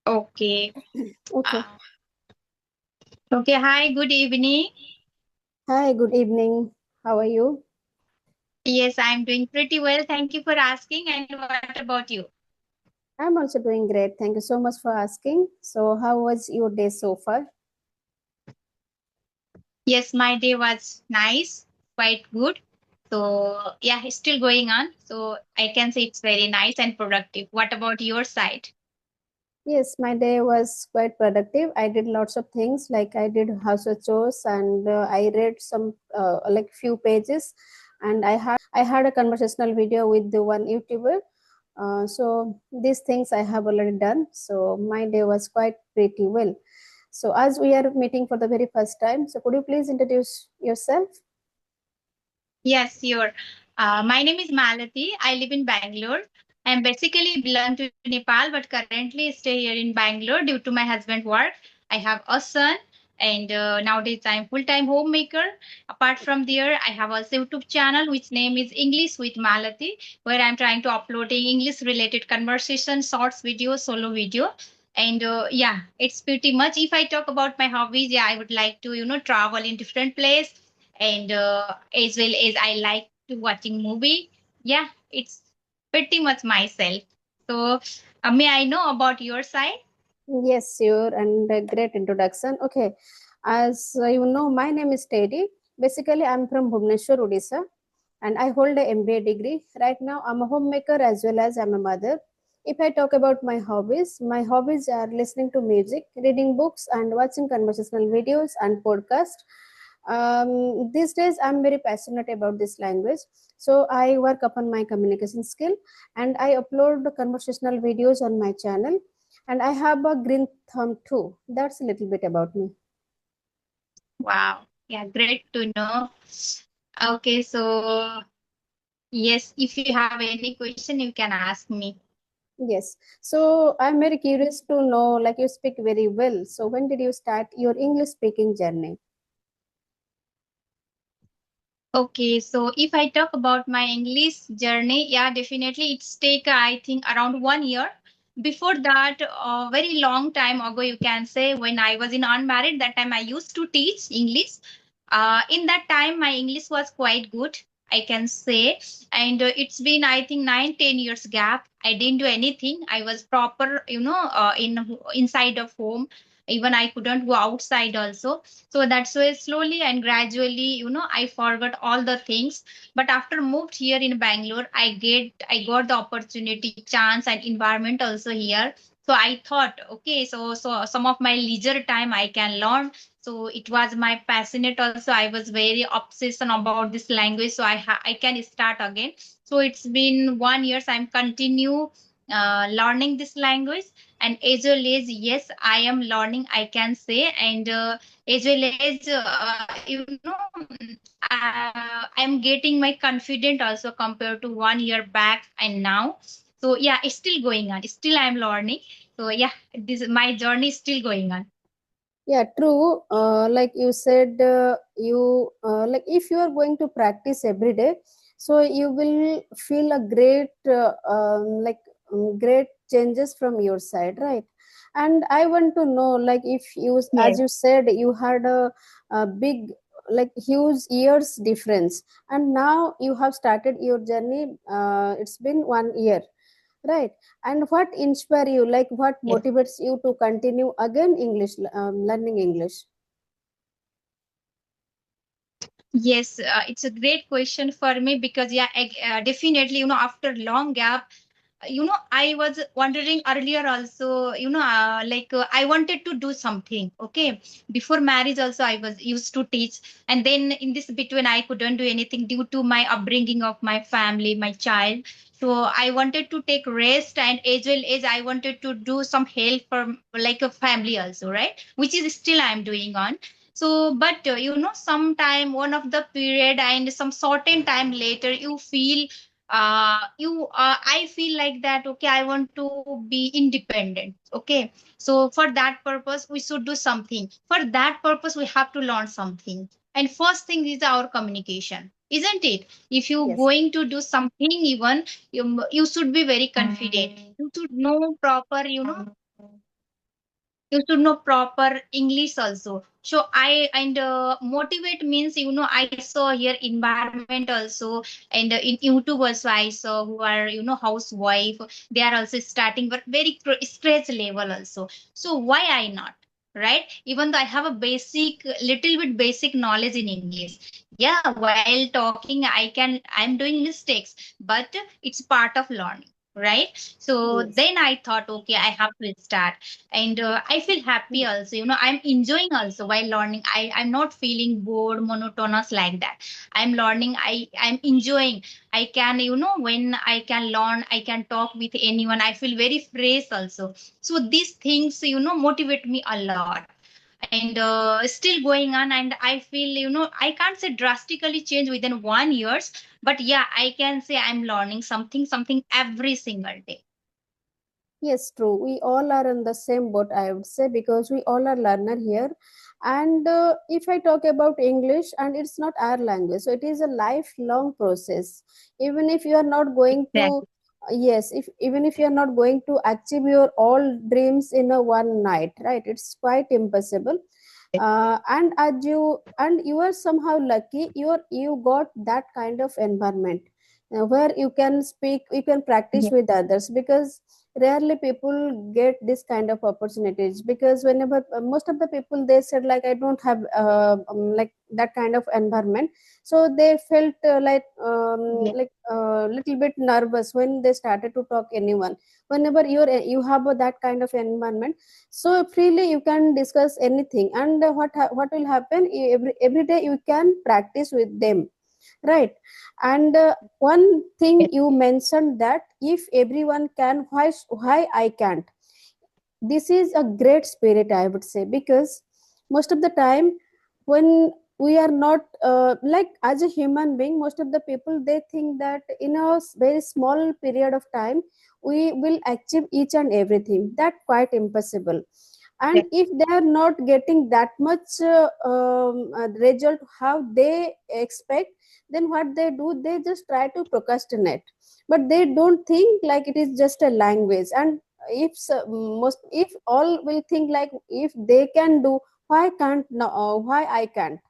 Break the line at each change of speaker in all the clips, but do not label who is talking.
Okay.
Okay.
Uh, okay. Hi. Good evening.
Hi, good evening. How are you?
Yes, I'm doing pretty well. Thank you for asking. And what about you?
I'm also doing great. Thank you so much for asking. So, how was your day so far?
Yes, my day was nice, quite good. So yeah, it's still going on. So I can say it's very nice and productive. What about your side?
Yes, my day was quite productive. I did lots of things like I did household chores and I read some like few pages and I had a conversational video with the one YouTuber. So these things I have already done. So my day was quite pretty well. So as we are meeting for the very first time, so could you please introduce yourself?
Yes, sure. My name is Malati. I live in Bangalore. I'm basically belong to Nepal, but currently stay here in Bangalore due to my husband work. I have a son, and nowadays I'm full-time homemaker. Apart from there, I have also YouTube channel which name is English with Malati, where I'm trying to uploading English-related conversation, shorts video, solo video. And yeah, it's pretty much. If I talk about my hobbies, yeah, I would like to travel in different place, and as well as I like to watching movie. Yeah, it's pretty much myself. So, may I know about your side?
Yes, sure, and a great introduction. Okay, as you know, my name is Teddy. Basically, I'm from Bhubaneswar, Odisha, and I hold a MBA degree. Right now, I'm a homemaker as well as I'm a mother. If I talk about my hobbies are listening to music, reading books, and watching conversational videos and podcasts. These days, I'm very passionate about this language, so I work upon my communication skill, and I upload conversational videos on my channel, and I have a green thumb too. That's a little bit about me.
Wow. Yeah, great to know. Okay, so yes, if you have any question, you can ask me.
Yes. So I'm very curious to know, like you speak very well. So when did you start your English speaking journey?
Okay, so if I talk about my English journey, yeah, definitely it's take I think around 1 year. Before that, a very long time ago, you can say when I was in unmarried, that time I used to teach English. In that time, my English was quite good, I can say, and it's been I think 9-10 years gap. I didn't do anything. I was proper, in inside of home. Even I couldn't go outside also, so that's why slowly and gradually I forgot all the things. But after moved here in Bangalore, I got the opportunity, chance, and environment also here. So I thought, okay, so some of my leisure time I can learn. So it was my passionate also. I was very obsession about this language, so I can start again. So it's been 1 year, so I'm continue learning this language. And as well as, yes, I am learning, I can say. And as well as I'm getting my confident also compared to 1 year back and now. So yeah, it's still going on, still I'm learning. So yeah, this my journey is still going on.
Yeah, true. Like you said, you like if you are going to practice every day, so you will feel a great great changes from your side, right? And I want to know, like if you, as
Yes.
you said, you had a big, like huge years difference, and now you have started your journey. It's been 1 year, right? And what inspire you, like what
Yes.
motivates you to continue again English, learning English?
Yes, it's a great question for me because yeah, definitely, after long gap, I was wondering earlier also, I wanted to do something. Okay, before marriage also I was used to teach, and then in this between I couldn't do anything due to my upbringing of my family, my child. So I wanted to take rest, and as well as I wanted to do some help for like a family also, right, which is still I'm doing on. So but sometime one of the period and some certain time later you feel, you I feel like that, okay, I want to be independent. Okay, so for that purpose we should do something. For that purpose we have to learn something, and first thing is our communication, isn't it? If you
Yes.
going to do something, even you should be very confident. You should know proper, you should know proper English also. So I and motivate means, I saw here environment also, and in YouTube also I saw who are, housewife, they are also starting but very scratch level also. So why I not, right? Even though I have a basic, little bit basic knowledge in English, yeah, while talking I'm doing mistakes, but it's part of learning, right? So then
Yes.
I thought, okay, I have to start. And I feel happy also, I'm enjoying also while learning. I'm not feeling bored monotonous like that. I'm learning, I'm enjoying. I can, when I can learn, I can talk with anyone, I feel very fresh also. So these things, motivate me a lot. And still going on, and I feel, I can't say drastically change within 1 years, but yeah, I can say I'm learning something every single day.
Yes, true. We all are in the same boat, I would say, because we all are learner here. And if I talk about English, and it's not our language, so it is a lifelong process. Even if you are not going to,
Exactly.
yes, if even if you are not going to achieve your all dreams in a one night, right? It's quite impossible. And you are somehow lucky. You got that kind of environment where you can speak, you can practice
Yeah.
with others, because rarely people get this kind of opportunities. Because whenever most of the people, they said like, I don't have like that kind of environment, so they felt
Yeah.
like a little bit nervous when they started to talk anyone. Whenever you have that kind of environment, so freely you can discuss anything. And what will happen, every day you can practice with them, right? And one thing you mentioned, that if everyone can, why I can't. This is a great spirit, I would say, because most of the time, when we are not like, as a human being, most of the people, they think that in a very small period of time we will achieve each and everything. That quite impossible. And if they are not getting that much result how they expect, then what they do, they just try to procrastinate. But they don't think like it is just a language. And if all will think like, if they can do, why can't no, why I can't.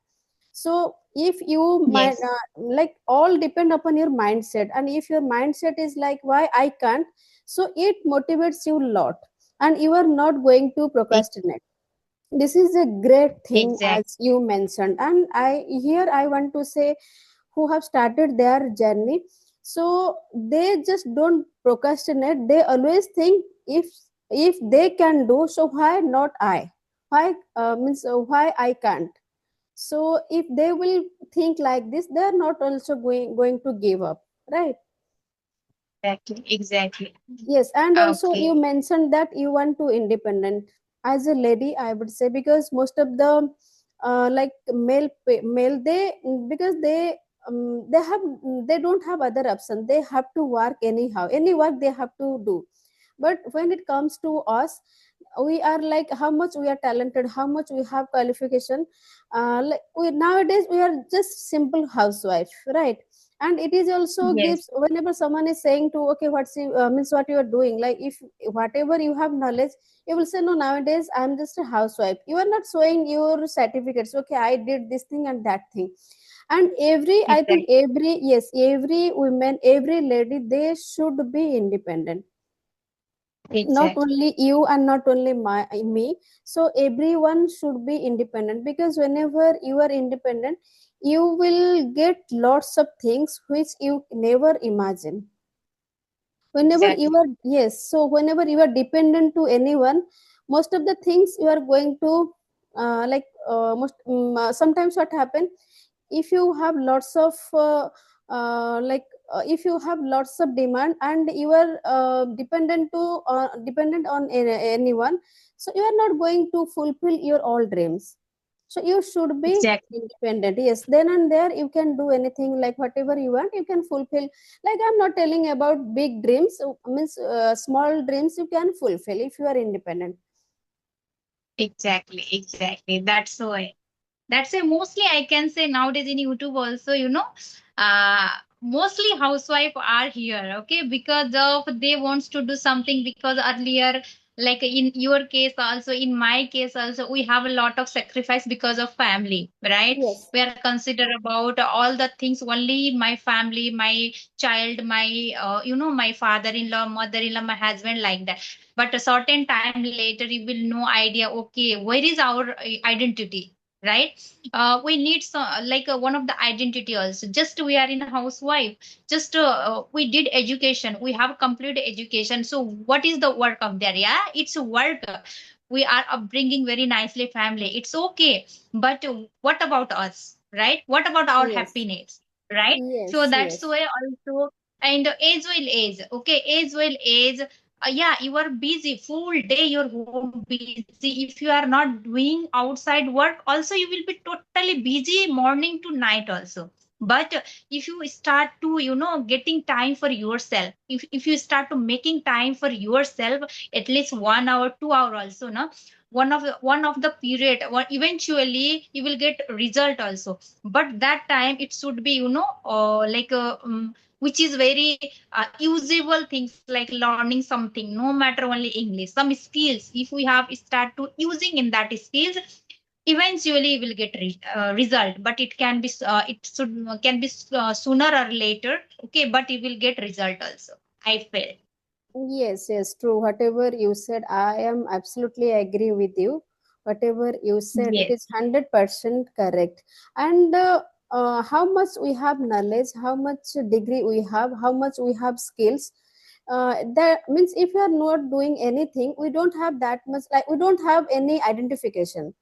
So if you might
Yes.
like, all depend upon your mindset. And if your mindset is like, why I can't, so it motivates you a lot, and you are not going to
Ex-
procrastinate. This is a great thing,
exact
as you mentioned. And I want to say, who have started their journey, so they just don't procrastinate. They always think, if they can do, so why not I, why means why I can't. So if they will think like this, they are not also going to give up, right?
exactly.
Yes. And also you
Okay.
mentioned that you want to independent. As a lady, I would say, because most of the like male, they, because they have, they don't have other option. They have to work anyhow, any work they have to do. But when it comes to us, we are like, how much we are talented, how much we have qualification. Like, we nowadays, we are just simple housewife, right? And it is also
Yes.
gives, whenever someone is saying to, okay, what's you means what you are doing, like, if whatever you have knowledge, you will say, no, nowadays I'm just a housewife. You are not showing your certificates, okay, I did this thing and that thing. And every, I think
Exactly.
every, yes, every woman, every lady, they should be independent. Not
Exactly.
only you, and not only me. So everyone should be independent, because whenever you are independent, you will get lots of things which you never imagine. Whenever you
Exactly.
are, yes, so whenever you are dependent to anyone, most of the things you are going to sometimes what happen, if you have lots of if you have lots of demand, and you are dependent on anyone, so you are not going to fulfill your all dreams. So you should be
Exactly.
independent. Yes, then and there you can do anything, like whatever you want, you can fulfill. Like, I'm not telling about big dreams, means small dreams you can fulfill if you are independent.
Exactly. That's why mostly I can say nowadays in YouTube also, uh, mostly housewife are here, okay, because of they wants to do something, because earlier Like in your case also, in my case also, we have a lot of sacrifice because of family, right?
Yes,
We are consider about all the things, only my family, my child, my my father-in-law, mother-in-law, my husband, like that. But a certain time later you will no idea, okay, where is our identity, right? We need some, like one of the identity also. Just we are in a housewife, just we did education, we have complete education, so what is the work of there? Yeah, it's work. We are upbringing very nicely family, it's okay. But what about us, right? What about our
yes,
happiness, right? So
yes,
that's
yes,
why also. And age will age, okay, age will age. Yeah, you are busy full day, you're home busy. If you are not doing outside work also, you will be totally busy morning to night also. But if you start to getting time for yourself, if you start to making time for yourself, at least 1 hour 2 hour also, no, one of the period, eventually you will get result also. But that time it should be like which is very usable things, like learning something, no matter only English, some skills. If we have start to using in that skills, eventually you will get result. But it can be it should can be sooner or later, okay, but you will get result also, I feel.
yes, yes, true. Whatever you said, I am absolutely agree with you. Whatever you said, it
Yes,
is 100% correct. And how much we have knowledge, how much degree we have, how much we have skills. That means if we are not doing anything, we don't have that much, like we don't have any identification.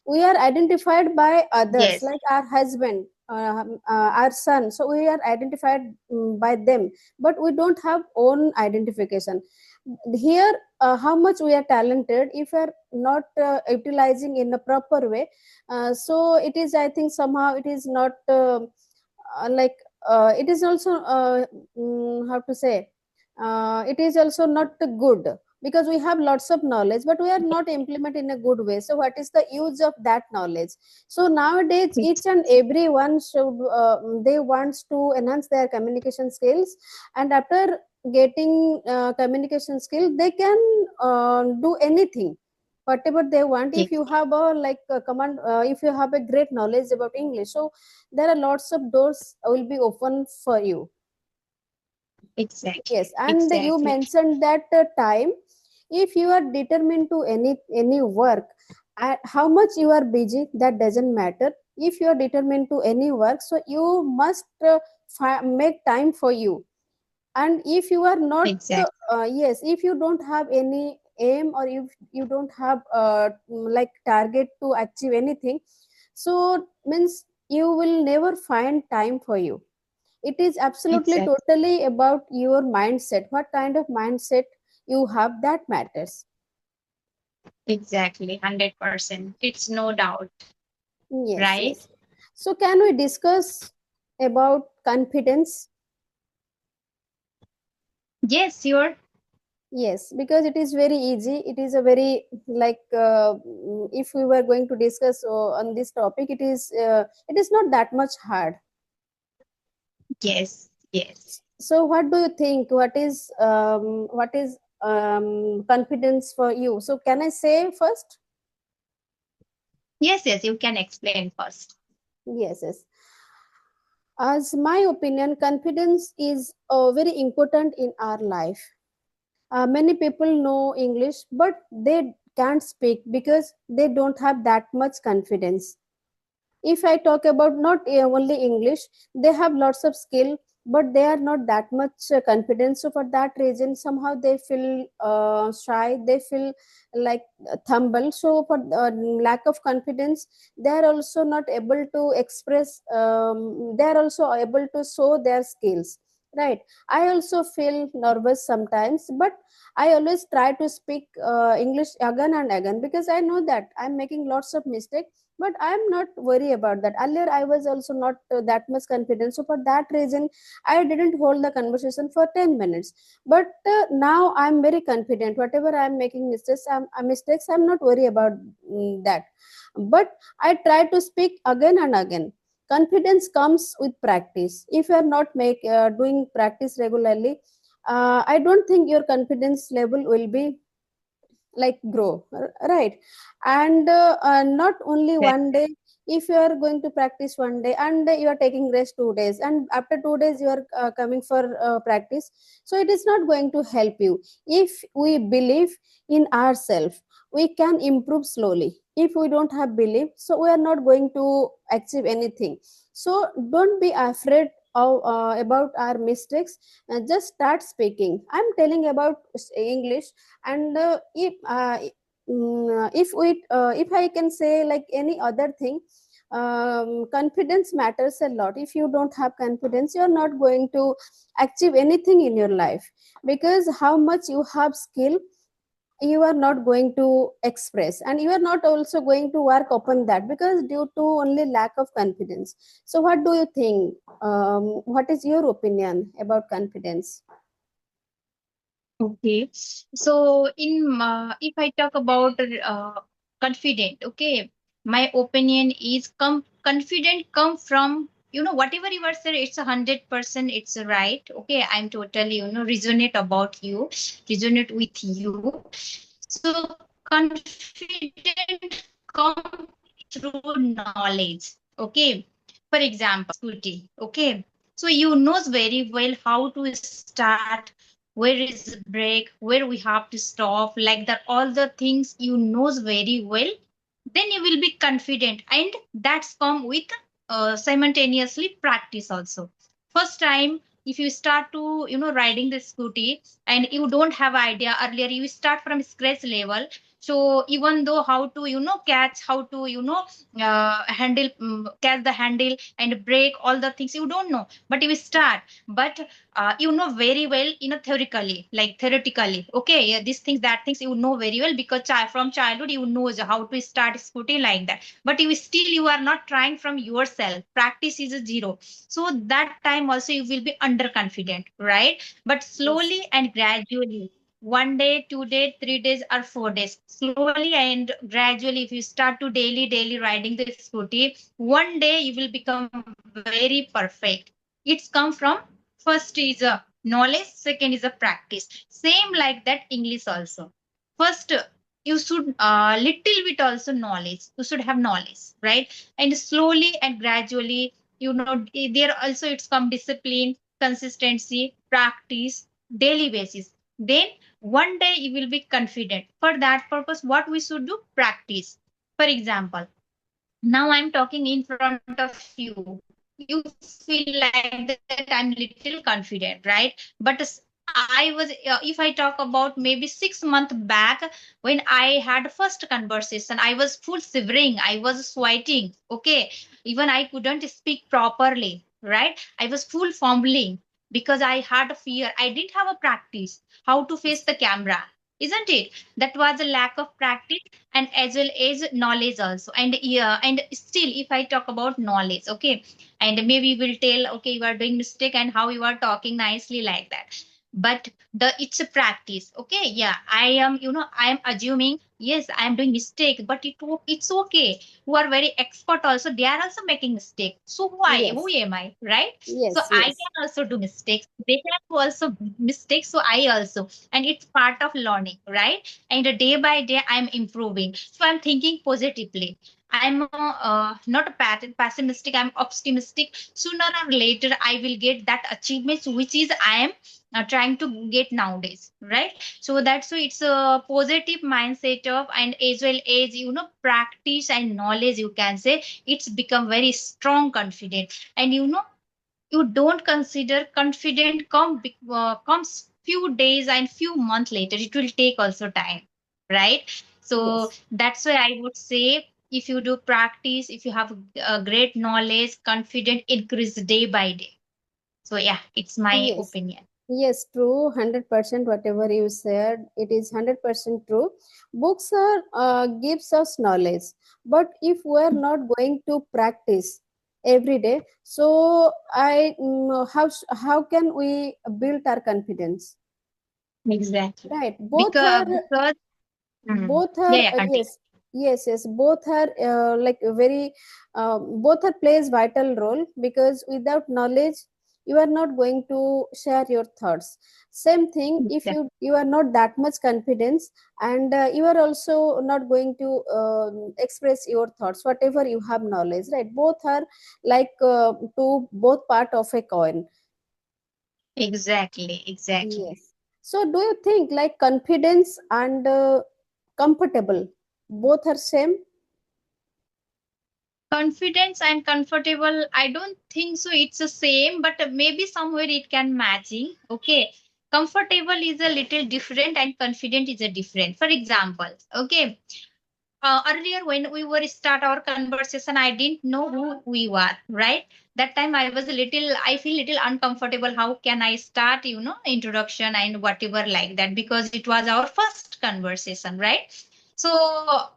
We are identified by others,
yes,
like our husband, our son, so we are identified by them, but we don't have own identification. Here, how much we are talented, if we are not utilizing in a proper way, so it is, I think somehow it is not like it is also how to say, it is also not good, because we have lots of knowledge but we are not implement in a good way, so what is the use of that knowledge? So nowadays each and everyone should, they wants to enhance their communication skills, and after getting communication skill they can do anything whatever they want. If you
yes,
have a like a command, if you have a great knowledge about English, so there are lots of doors will be open for you.
exactly,
Yes, and you
exactly,
mentioned that time, if you are determined to any work, at how much you are busy, that doesn't matter. If you are determined to any work, so you must make time for you. And if you are not
exactly,
yes, if you don't have any aim, or if you don't have like target to achieve anything, so means you will never find time for you. It is absolutely
exactly,
totally about your mindset, what kind of mindset you have, that matters.
exactly, 100%, it's no doubt,
Yes,
right?
yes. So can we discuss about confidence?
Yes, you're.
Yes, because it is very easy. It is a very like if we were going to discuss on this topic, it is not that much hard.
Yes, yes,
So, what do you think? What is confidence for you? So, can I say first?
yes, yes, you can explain first.
Yes, yes. As my opinion, confidence is very important in our life. Many people know English, but they can't speak because they don't have that much confidence. If I talk about not only English, they have lots of skill, but they are not that much confident. So for that reason, somehow they feel shy. They feel like humble. So for lack of confidence, they are also not able to express. They are also able to show their skills. Right. I also feel nervous sometimes, but I always try to speak English again and again because I know that I'm making lots of mistakes, but I'm not worried about that. Earlier I was also not that much confident, so for that reason I didn't hold the conversation for 10 minutes. But now I'm very confident. Whatever I'm making mistakes, I'm not worried about that. But I try to speak again and again. Confidence comes with practice. If you are not doing practice regularly, I don't think your confidence level will be like grow, right? And not only one day. If you are going to practice one day and you are taking rest 2 days, and after 2 days you are coming for practice, so it is not going to help you. If we believe in ourselves, we can improve slowly. If we don't have belief, so we are not going to achieve anything. So don't be afraid of about our mistakes. Just start speaking. I'm telling about English. And if I can say like any other thing, confidence matters a lot. If you don't have confidence, you're not going to achieve anything in your life, because how much you have skill, you are not going to express, and you are not also going to work upon that, because due to only lack of confidence. So what do you think? What is your opinion about confidence?
Okay. So if I talk about confident, okay, my opinion is confident come from, whatever you are saying, it's 100%, it's right. Okay, I'm totally, resonate about you, resonate with you. So confident come through knowledge. Okay. For example, scooty. Okay. So you knows very well how to start, where is break, where we have to stop, like that, all the things you knows very well. Then you will be confident, and that's come with simultaneously practice also. First time, if you start to riding the scooty and you don't have idea earlier, you start from scratch level. So even though how to catch, how to handle, catch the handle and break, all the things you don't know, but you start. But you know very well, theoretically, like theoretically, okay, yeah, these things, that things you know very well, because from childhood you knows how to start scooting like that. But you still, you are not trying from yourself, practice is a zero. So that time also you will be underconfident, right? But
Yes.
slowly and gradually, 1 day, 2 day, 3 days, or 4 days, slowly and gradually, if you start to daily riding the scooty, one day you will become very perfect. It's come from, first is a knowledge, second is a practice. Same like that English also. First, you should little bit also knowledge, you should have knowledge, right? And slowly and gradually, there also it's come discipline, consistency, practice, daily basis. Then one day you will be confident. For that purpose, what we should do? Practice. For example, now I'm talking in front of you, you feel like that I'm little confident, right? But if I talk about maybe 6 months back, when I had first conversation, I was full shivering, I was sweating, okay, even I couldn't speak properly, right? I was full fumbling, because I had a fear, I didn't have a practice how to face the camera, isn't it? That was a lack of practice, and as well as knowledge also. And yeah, and still, if I talk about knowledge, okay, and maybe you will tell, okay, you are doing mistake and how you are talking nicely like that. But it's a practice, okay, yeah, I am, I am assuming, yes, I am doing mistake, but it's okay. Who are very expert also, they are also making mistake. So who
Yes.
am I, right? So
Yes.
I
Yes.
can also do mistakes, they can also mistakes, so I also. And it's part of learning, right? And day by day I'm improving, so I'm thinking positively. I'm not a pessimistic, I'm optimistic. Sooner or later I will get that achievements which is I am trying to get nowadays, right? So that's why it's a positive mindset of, and as well as practice and knowledge, you can say, it's become very strong confident. And you don't consider confident comes few days and few months later, it will take also time, right? So
Yes.
that's why I would say, if you do practice, if you have a great knowledge, confident increase day by day. So yeah, it's my
Yes.
opinion.
Yes, true, 100% whatever you said, it is 100% true. Books are gives us knowledge, but if we are not going to practice every day, so how can we build our confidence?
Exactly.
Right?
Because
Both
yeah,
are
yeah, continue.
yes, yes, yes, both are like very both are plays vital role, because without knowledge you are not going to share your thoughts. Same thing, if you are not that much confidence, and you are also not going to express your thoughts, whatever you have knowledge, right? Both are like two both part of a coin.
Exactly, exactly.
Yes. So do you think like confidence and comfortable both are same?
Confidence and comfortable, I don't think so it's the same, but maybe somewhere it can matching. Okay. Comfortable is a little different and confident is a different. For example, okay, earlier when we were start our conversation, I didn't know who we were, right? That time I was a little, I feel little uncomfortable. How can I start, introduction and whatever like that, because it was our first conversation, right? So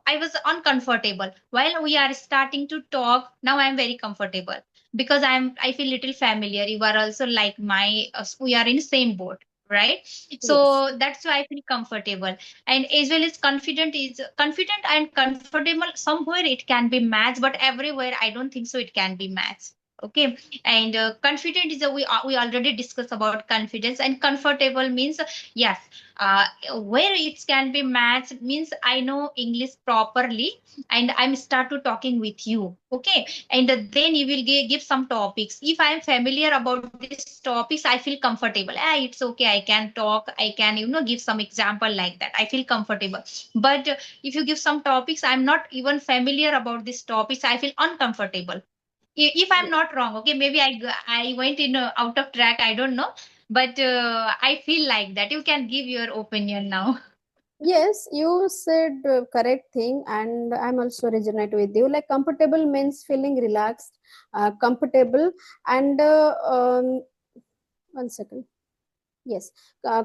I was uncomfortable. While we are starting to talk now, I am very comfortable because I feel little familiar. You are also like my we are in same boat, right? So
Yes.
that's why I feel comfortable. And as well as confident is confident and comfortable, somewhere it can be matched, but everywhere I don't think so it can be matched. Okay. And confident is we already discussed about confidence, and comfortable means yes, uh, where it can be matched means I know English properly and I'm start to talking with you. Okay. And then you will give some topics. If I am familiar about these topics, I feel comfortable. It's okay, I can talk, I can give some example like that, I feel comfortable. But if you give some topics, I'm not even familiar about these topics, I feel uncomfortable. If I'm
Yes.
not wrong, okay, maybe I went in out of track, I don't know. But I feel like that. You can give your opinion now.
Yes, you said correct thing, and I'm also resonate with you. Like comfortable means feeling relaxed, comfortable, and 1 second. Yes,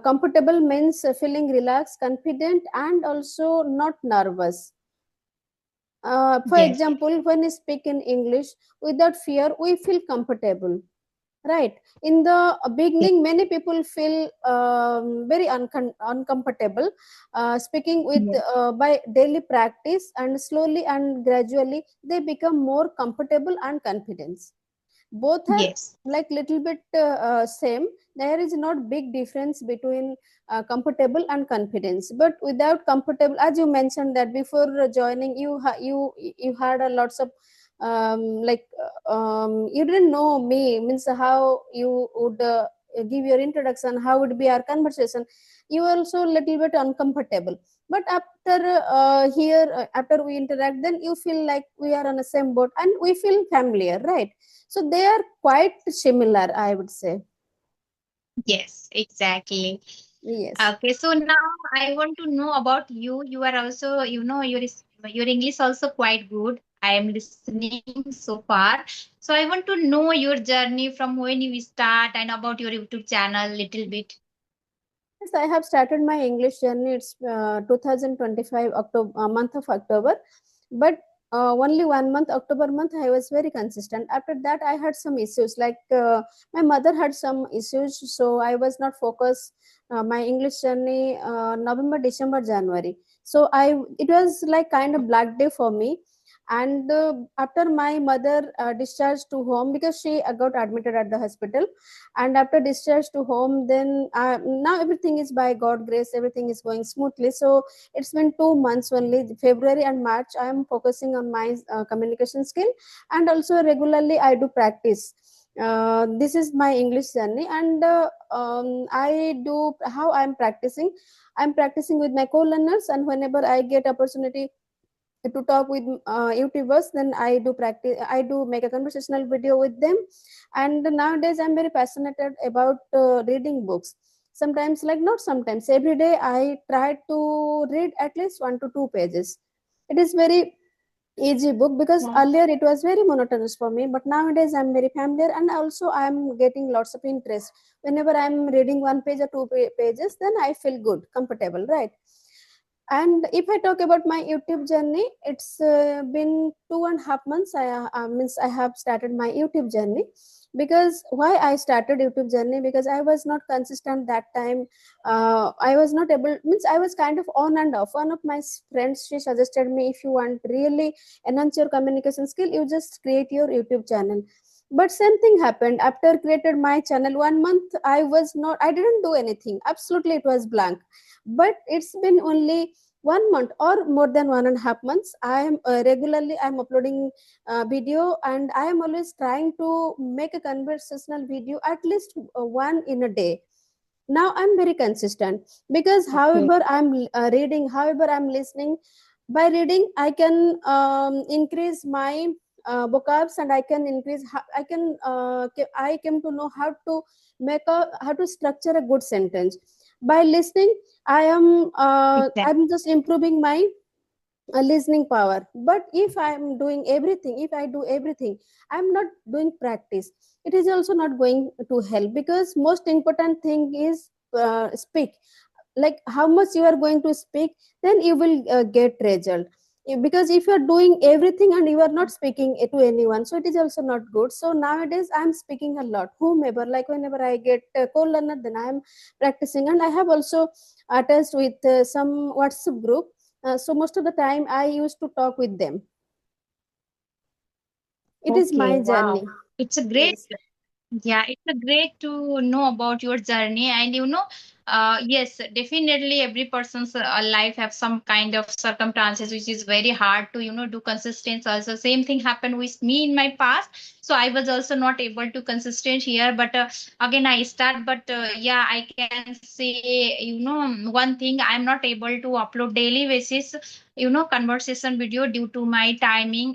comfortable means feeling relaxed, confident, and also not nervous. For
Yes.
example, when we speak in English without fear, we feel comfortable, right? In the beginning, many people feel very uncomfortable speaking with
Yes.
by daily practice, and slowly and gradually they become more comfortable and confident. Both are
Yes.
like little bit same. There is not big difference between comfortable and confidence. But without comfortable, as you mentioned that before joining, you had a lots of you didn't know me, means how you would give your introduction, how would be our conversation. You were also a little bit uncomfortable. But after here after we interact, then you feel like we are on the same boat and we feel familiar, right? So they are quite similar, I would say.
Yes, exactly.
Yes.
Okay, so now I want to know about you. You are also, your English also quite good. I am listening so far. So I want to know your journey from when you start and about your YouTube channel little bit.
Yes, I have started my English journey. It's 2025 October, month of October, but only 1 month, October month, I was very consistent. After that, I had some issues. Like my mother had some issues, so I was not focused. My English journey November, December, January. So it was like kind of black day for me. And after my mother discharged to home, because she got admitted at the hospital, and after discharge to home, then now everything is by god grace, everything is going smoothly. So it's been 2 months only, February and March, I am focusing on my communication skill, and also regularly I do practice. This is my English journey. And I do how I'm practicing with my co-learners, and whenever I get opportunity to talk with YouTubers, then I do practice, I do make a conversational video with them. And nowadays I'm very passionate about reading books. Sometimes, like not sometimes, every day I try to read at least 1 to 2 pages. It is very easy book, because
Wow.
earlier it was very monotonous for me, but nowadays I'm very familiar, and also I'm getting lots of interest. Whenever I'm reading 1 page or pages, then I feel good, comfortable, right? And if I talk about my YouTube journey, it's been 2.5 months. I have started my YouTube journey. Because why I started YouTube journey, because I was not consistent that time. I was not able, means I was kind of on and off. One of my friends, she suggested me, if you want really enhance your communication skill, you just create your YouTube channel. But same thing happened after created my channel. 1 month I didn't do anything, absolutely it was blank. But it's been only 1 month or more than 1.5 months. I am regularly I'm uploading video, and I am always trying to make a conversational video at least one in a day. Now I'm very consistent, because
Okay.
however I'm reading, however I'm listening. By reading I can increase my vocabs, and I can increase I came to know how to structure a good sentence. By listening,
Exactly.
I'm just improving my listening power. But if I'm doing everything, if I do everything, I'm not doing practice, it is also not going to help, because most important thing is speak. Like how much you are going to speak, then you will get result. Because if you are doing everything and you are not speaking to anyone, so it is also not good. So nowadays I'm speaking a lot, whomever, like whenever I get a co-learner, then I am practicing. And I have also attached with some WhatsApp group. So most of the time I used to talk with them. It is
Okay,
my
wow.
journey.
It's a great.
Yes.
Yeah, it's a great to know about your journey, and yes, definitely every person's life have some kind of circumstances which is very hard to do consistent. Also, same thing happened with me in my past. So I was also not able to consistent here, but again I start. But yeah, I can say one thing, I'm not able to upload daily basis conversation video due to my timing.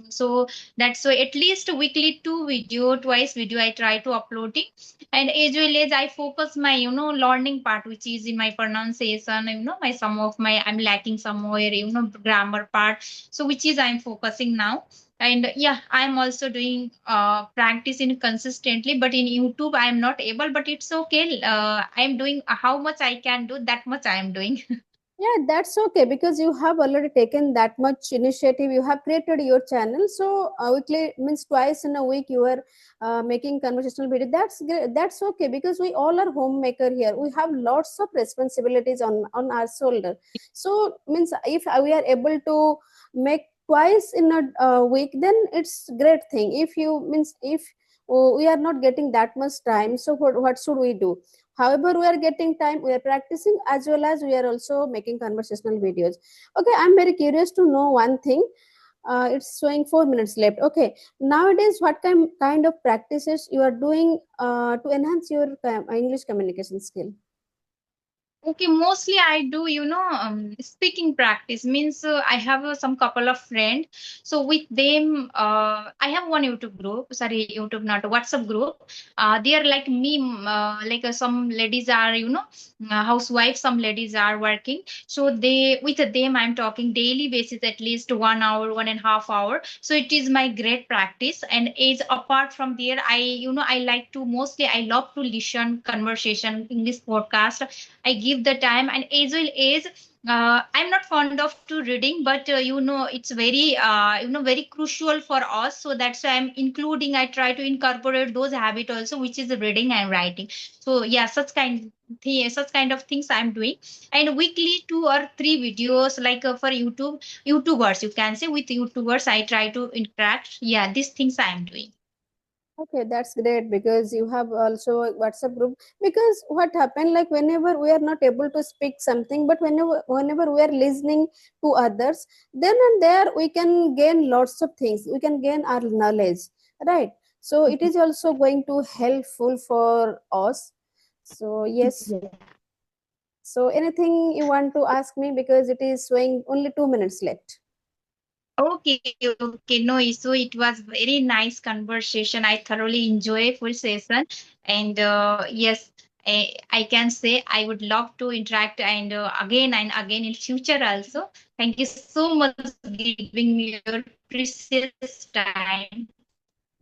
So that's so at least weekly two video, twice video I try to uploading. And as well as I focus my learning part, which is in my pronunciation, my some of my I'm lacking somewhere, grammar part. So which is I'm focusing now. And yeah, I'm also doing practicing consistently, but in YouTube I'm not able, but it's okay. I'm doing how much I can do, that much I am doing.
Yeah, that's okay, because you have already taken that much initiative. You have created your channel, so weekly means twice in a week you are making conversational video. That's great. That's okay, because we all are homemaker here. We have lots of responsibilities on our shoulder. So means if we are able to make twice in a week, then it's great thing. If you means if we are not getting that much time, so what should we do? However we are getting time, we are practicing, as well as we are also making conversational videos. Okay, I'm very curious to know one thing. It's showing 4 minutes left. Okay, nowadays what kind of practices you are doing to enhance your English communication skill?
Okay, mostly I do, speaking practice means I have some couple of friends. So with them, I have one YouTube group, sorry, YouTube, not a WhatsApp group. They are like me, like some ladies are, housewives, some ladies are working. So with them, I'm talking daily basis, at least 1 hour, 1.5 hour. So it is my great practice. And is apart from there, I like to mostly, I love to listen conversation, English podcast. I give the time. And as well as I'm not fond of to reading, but it's very very crucial for us. So that's why I'm including, I try to incorporate those habit also, which is reading and writing. So yeah, such kind of things I'm doing. And weekly 2 or 3 videos, like for YouTubers, you can say, with YouTubers I try to interact. Yeah, these things I'm doing.
Okay, that's great, because you have also a WhatsApp group. Because what happened, like whenever we are not able to speak something, but whenever we are listening to others, then and there we can gain lots of things. We can gain our knowledge, right? So it is also going to helpful for us. So yes.
Yeah.
So anything you want to ask me, because it is showing only 2 minutes left.
Okay, okay, no issue. It was very nice conversation. I thoroughly enjoy full session, and yes, I can say I would love to interact and again and again in future also. Thank you so much giving me your precious time.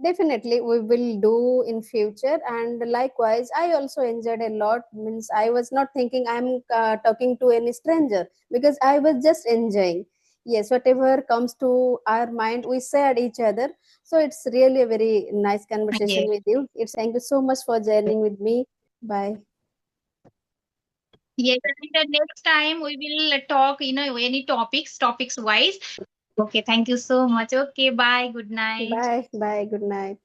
Definitely, we will do in future. And likewise, I also enjoyed a lot. Means I was not thinking I'm talking to any stranger, because I was just enjoying. Yes, whatever comes to our mind, we share each other. So it's really a very nice conversation
Yes.
with you. It's thank you so much for joining with me. Bye.
Yes, and the next time we will talk, any topics wise. Okay, thank you so much. Okay, bye. Good night.
Bye. Bye. Good night.